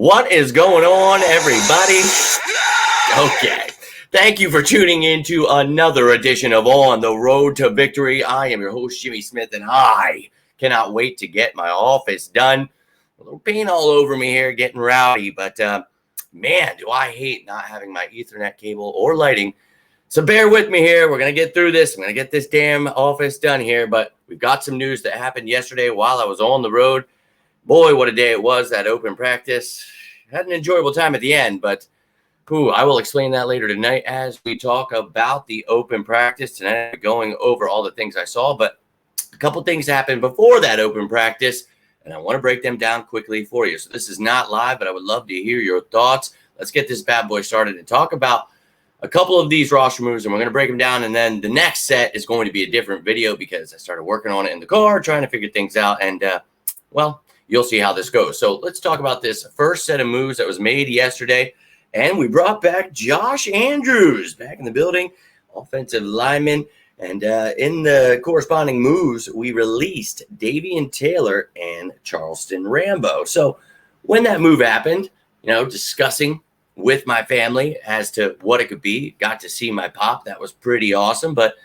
What is going on, everybody? Okay. Thank you for tuning in to another edition of On the Road to Victory. I am your host, Jimmy Smith, and I cannot wait to get my office done. A little paint all over me here, getting rowdy, but man, do I hate not having my Ethernet cable or lighting. So bear with me here. We're going to get through this. I'm going to get this damn office done here, but we've got some news that happened yesterday while I was on the road. Boy, what a day it was, that open practice. Had an enjoyable time at the end, but I will explain that later tonight as we talk about the open practice tonight, going over all the things I saw. But a couple things happened before that open practice, and I want to break them down quickly for you. So this is not live, but I would love to hear your thoughts. Let's get this bad boy started and talk about a couple of these roster moves, and we're going to break them down. And then the next set is going to be a different video because I started working on it in the car, trying to figure things out. And, you'll see how this goes. So let's talk about this first set of moves that was made yesterday. And we brought back Josh Andrews back in the building, offensive lineman. And in the corresponding moves, we released Davion Taylor and Charleston Rambo. So when that move happened, discussing with my family as to what it could be, got to see my pop. That was pretty awesome. But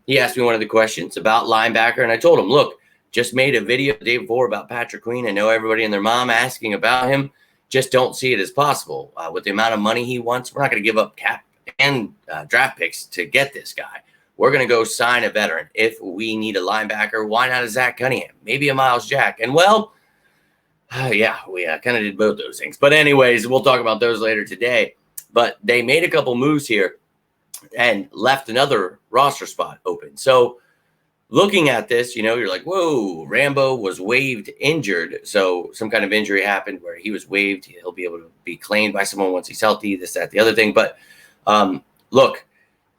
he asked me one of the questions about linebacker, and I told him, look, just made a video the day before about Patrick Queen. I know everybody and their mom asking about him. Just don't see it as possible. With the amount of money he wants, we're not going to give up cap and draft picks to get this guy. We're going to go sign a veteran. If we need a linebacker, why not a Zach Cunningham? Maybe a Miles Jack. And, we kind of did both those things. But anyways, we'll talk about those later today. But they made a couple moves here and left another roster spot open. So looking at this, you're like, whoa, Rambo was waived injured. So some kind of injury happened where he was waived. He'll be able to be claimed by someone once he's healthy, this, that, the other thing. But look,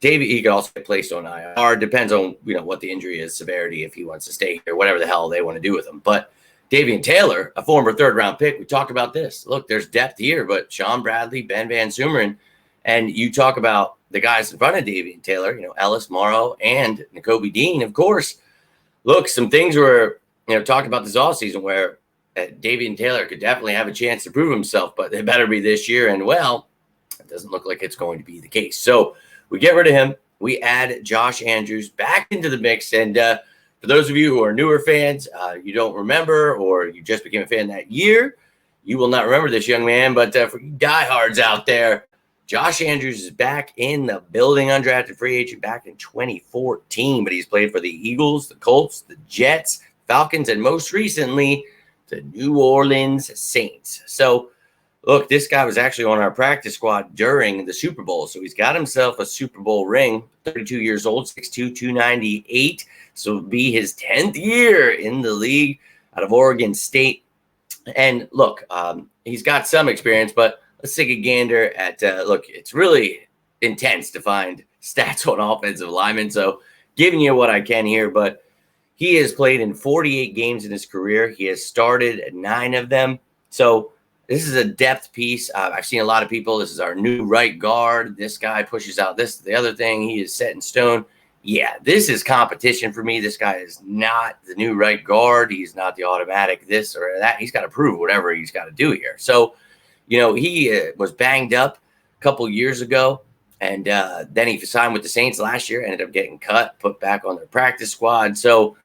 David, he could also get placed on IR. Depends on, what the injury is, severity, if he wants to stay here, whatever the hell they want to do with him. But Davion Taylor, a former third-round pick, we talked about this. Look, there's depth here, but Sean Bradley, Ben Van Sumeren, and you talk about the guys in front of Davion Taylor, Ellis Morrow and Nakobe Dean, of course. Look, some things were, talked about this offseason where Davion Taylor could definitely have a chance to prove himself, but it better be this year. And, it doesn't look like it's going to be the case. So we get rid of him. We add Josh Andrews back into the mix. And for those of you who are newer fans, you don't remember, or you just became a fan that year, you will not remember this young man. But for you diehards out there, Josh Andrews is back in the building, undrafted free agent back in 2014, but he's played for the Eagles, the Colts, the Jets, Falcons, and most recently, the New Orleans Saints. So, look, this guy was actually on our practice squad during the Super Bowl, so he's got himself a Super Bowl ring, 32 years old, 6'2", 298, so it'll be his 10th year in the league out of Oregon State. And, look, he's got some experience, but let's take a gander at, it's really intense to find stats on offensive linemen. So giving you what I can here, but he has played in 48 games in his career. He has started 9 of them. So this is a depth piece. I've seen a lot of people. This is our new right guard. This guy pushes out this, the other thing. He is set in stone. Yeah, this is competition for me. This guy is not the new right guard. He's not the automatic this or that. He's got to prove whatever he's got to do here. So, he was banged up a couple years ago, and then he signed with the Saints last year, ended up getting cut, put back on their practice squad. So,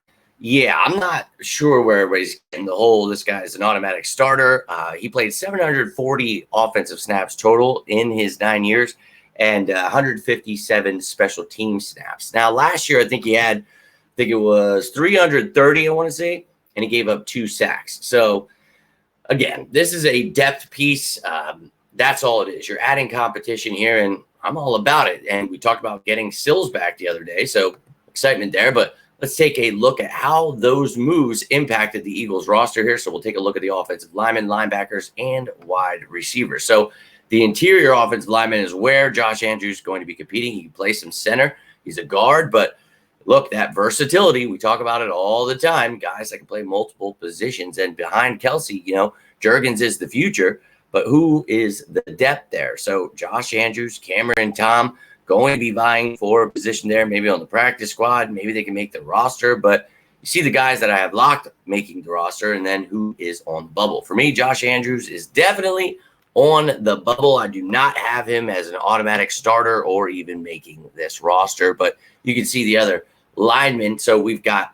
I'm not sure where everybody's getting the whole, this guy is an automatic starter. He played 740 offensive snaps total in his 9 years and 157 special team snaps. Now, last year, I think it was 330, I want to say, and he gave up 2 sacks. So, again, this is a depth piece. That's all it is. You're adding competition here, and I'm all about it. And we talked about getting Sills back the other day, so excitement there. But let's take a look at how those moves impacted the Eagles roster here. So we'll take a look at the offensive linemen, linebackers, and wide receivers. So the interior offensive lineman is where Josh Andrews is going to be competing. He can play some center. He's a guard, but look, that versatility, we talk about it all the time. Guys that can play multiple positions. And behind Kelsey, Juergens is the future, but who is the depth there? So Josh Andrews, Cameron Tom, going to be vying for a position there, maybe on the practice squad. Maybe they can make the roster. But you see the guys that I have locked making the roster, and then who is on the bubble. For me, Josh Andrews is definitely on the bubble. I do not have him as an automatic starter or even making this roster, but you can see the other linemen. So we've got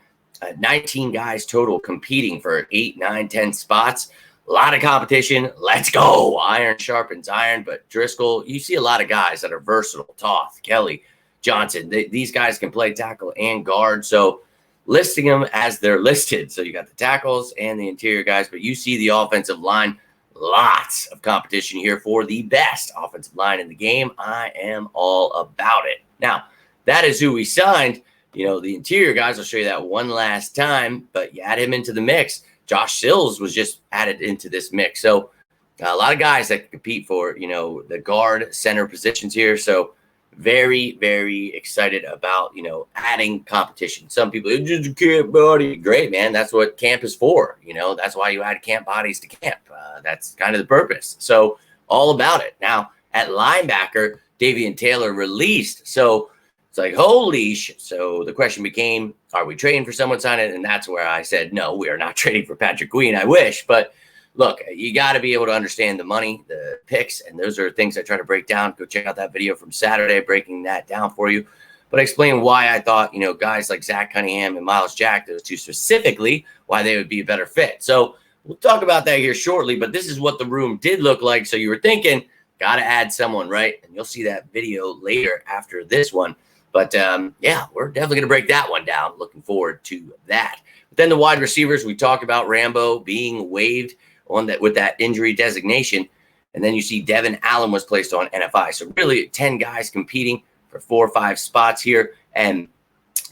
19 guys total competing for 8, 9, 10 spots. A lot of competition. Let's go. Iron sharpens iron. But Driscoll, you see a lot of guys that are versatile. Toth, Kelly, Johnson. These guys can play tackle and guard. So listing them as they're listed. So you got the tackles and the interior guys, but you see the offensive line. Lots of competition here for the best offensive line in the game. I am all about it. Now, that is who we signed. The interior guys, I'll show you that one last time, but you add him into the mix. Josh Sills was just added into this mix. So a lot of guys that compete for, the guard center positions here. So very, very excited about, adding competition. Some people, just camp body. Great, man. That's what camp is for. That's why you add camp bodies to camp. That's kind of the purpose. So all about it. Now, at linebacker, Davion Taylor released. So it's like, holy shit. So the question became, are we trading for someone signing? And that's where I said, no, we are not trading for Patrick Queen. I wish. But look, you got to be able to understand the money, the picks, and those are things I try to break down. Go check out that video from Saturday, breaking that down for you. But I explained why I thought, guys like Zach Cunningham and Miles Jack, those two specifically, why they would be a better fit. So we'll talk about that here shortly, but this is what the room did look like. So you were thinking, got to add someone, right? And you'll see that video later after this one. But, yeah, we're definitely going to break that one down. Looking forward to that. But then the wide receivers, we talked about Rambo being waived on that with that injury designation. And then you see Devin Allen was placed on NFI. So really 10 guys competing for 4 or 5 spots here. And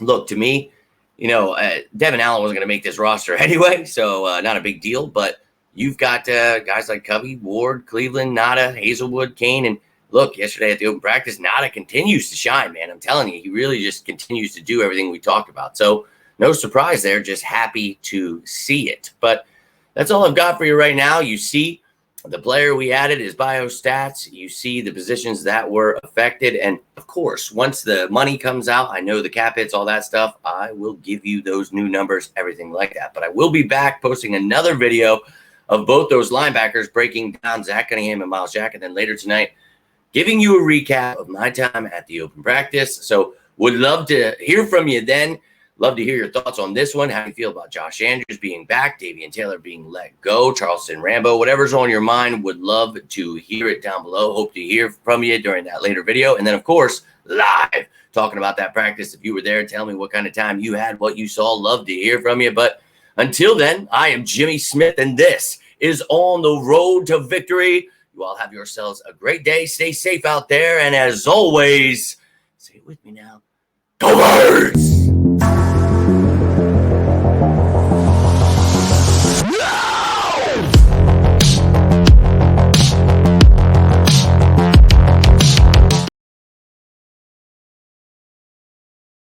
look, to me, Devin Allen wasn't going to make this roster anyway. So not a big deal. But you've got guys like Covey, Ward, Cleveland, Nada, Hazelwood, Kane. And look, yesterday at the open practice, Nada continues to shine, man. I'm telling you, he really just continues to do everything we talked about. So no surprise there. Just happy to see it. But that's all I've got for you right now. You see the player we added, his biostats. You see the positions that were affected. And, of course, once the money comes out, I know the cap hits, all that stuff, I will give you those new numbers, everything like that. But I will be back posting another video of both those linebackers breaking down Zach Cunningham and Miles Jack. And then later tonight, giving you a recap of my time at the open practice. So would love to hear from you then. Love to hear your thoughts on this one. How do you feel about Josh Andrews being back, Davion Taylor being let go, Charleston Rambo, whatever's on your mind, would love to hear it down below. Hope to hear from you during that later video. And then, of course, live talking about that practice. If you were there, tell me what kind of time you had, what you saw. Love to hear from you. But until then, I am Jimmy Smith, and this is On the Road to Victory. You all have yourselves a great day. Stay safe out there. And as always, say it with me now, go Birds!